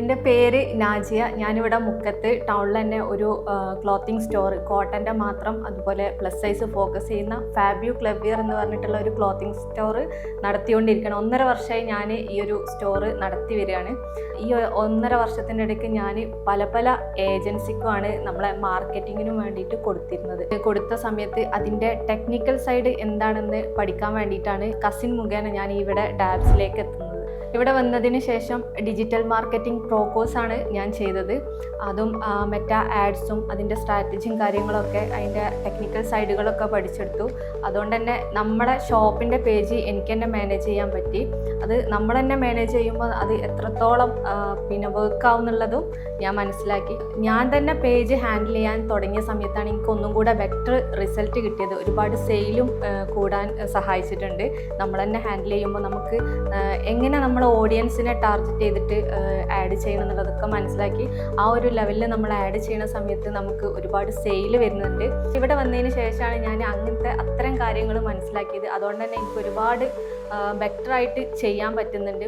എൻ്റെ പേര് നാജിയ. ഞാനിവിടെ മുക്കത്ത് ടൗണിൽ തന്നെ ഒരു ക്ലോത്തിങ് സ്റ്റോർ, കോട്ടൻ്റെ മാത്രം അതുപോലെ പ്ലസ് സൈസ് ഫോക്കസ് ചെയ്യുന്ന ഫാബ്യു ക്ലബിയർ എന്ന് പറഞ്ഞിട്ടുള്ള ഒരു ക്ലോത്തിങ് സ്റ്റോർ നടത്തിക്കൊണ്ടിരിക്കുകയാണ്. 1.5 വർഷമായി ഞാൻ ഈ ഒരു സ്റ്റോർ നടത്തി വരികയാണ്. ഈ 1.5 വർഷത്തിൻ്റെ ഇടയ്ക്ക് ഞാൻ പല ഏജൻസിക്കുമാണ് നമ്മളെ മാർക്കറ്റിങ്ങിനും വേണ്ടിയിട്ട് കൊടുത്ത സമയത്ത് അതിൻ്റെ ടെക്നിക്കൽ സൈഡ് എന്താണെന്ന് പഠിക്കാൻ വേണ്ടിയിട്ടാണ് കസിൻ മുഖേന ഞാൻ ഇവിടെ ഡാബ്സിലേക്ക് എത്തുന്നത്. ഇവിടെ വന്നതിന് ശേഷം ഡിജിറ്റൽ മാർക്കറ്റിംഗ് പ്രോ കോഴ്സാണ് ഞാൻ ചെയ്തത്. അതും മെറ്റാ ആഡ്സും അതിൻ്റെ സ്ട്രാറ്റജിയും കാര്യങ്ങളൊക്കെ അതിൻ്റെ ടെക്നിക്കൽ സൈഡുകളൊക്കെ പഠിച്ചെടുത്തു. അതുകൊണ്ട് തന്നെ നമ്മുടെ ഷോപ്പിൻ്റെ പേജ് എനിക്ക് തന്നെ മാനേജ് ചെയ്യാൻ പറ്റി. അത് നമ്മൾ തന്നെ മാനേജ് ചെയ്യുമ്പോൾ അത് എത്രത്തോളം വർക്കാവും എന്നുള്ളതും ഞാൻ മനസ്സിലാക്കി. ഞാൻ തന്നെ പേജ് ഹാൻഡിൽ ചെയ്യാൻ തുടങ്ങിയ സമയത്താണ് എനിക്ക് ഒന്നും കൂടെ ബെറ്റർ റിസൾട്ട് കിട്ടിയത്. ഒരുപാട് സെയിലും കൂടാൻ സഹായിച്ചിട്ടുണ്ട്. നമ്മൾ തന്നെ ഹാൻഡിൽ ചെയ്യുമ്പോൾ നമുക്ക് എങ്ങനെ നമ്മൾ ഓഡിയൻസിനെ ടാർഗറ്റ് ചെയ്തിട്ട് ആഡ് ചെയ്യണം എന്നുള്ളതൊക്കെ മനസ്സിലാക്കി. ആ ഒരു ലെവലിൽ നമ്മൾ ആഡ് ചെയ്യുന്ന സമയത്ത് നമുക്ക് ഒരുപാട് സെയിൽ വരുന്നുണ്ട്. ഇവിടെ വന്നതിന് ശേഷമാണ് ഞാൻ അത്തരം കാര്യങ്ങൾ മനസ്സിലാക്കിയത്. അതുകൊണ്ട് തന്നെ എനിക്ക് ഒരുപാട് ബെറ്ററായിട്ട് ചെയ്യാൻ പറ്റുന്നുണ്ട്.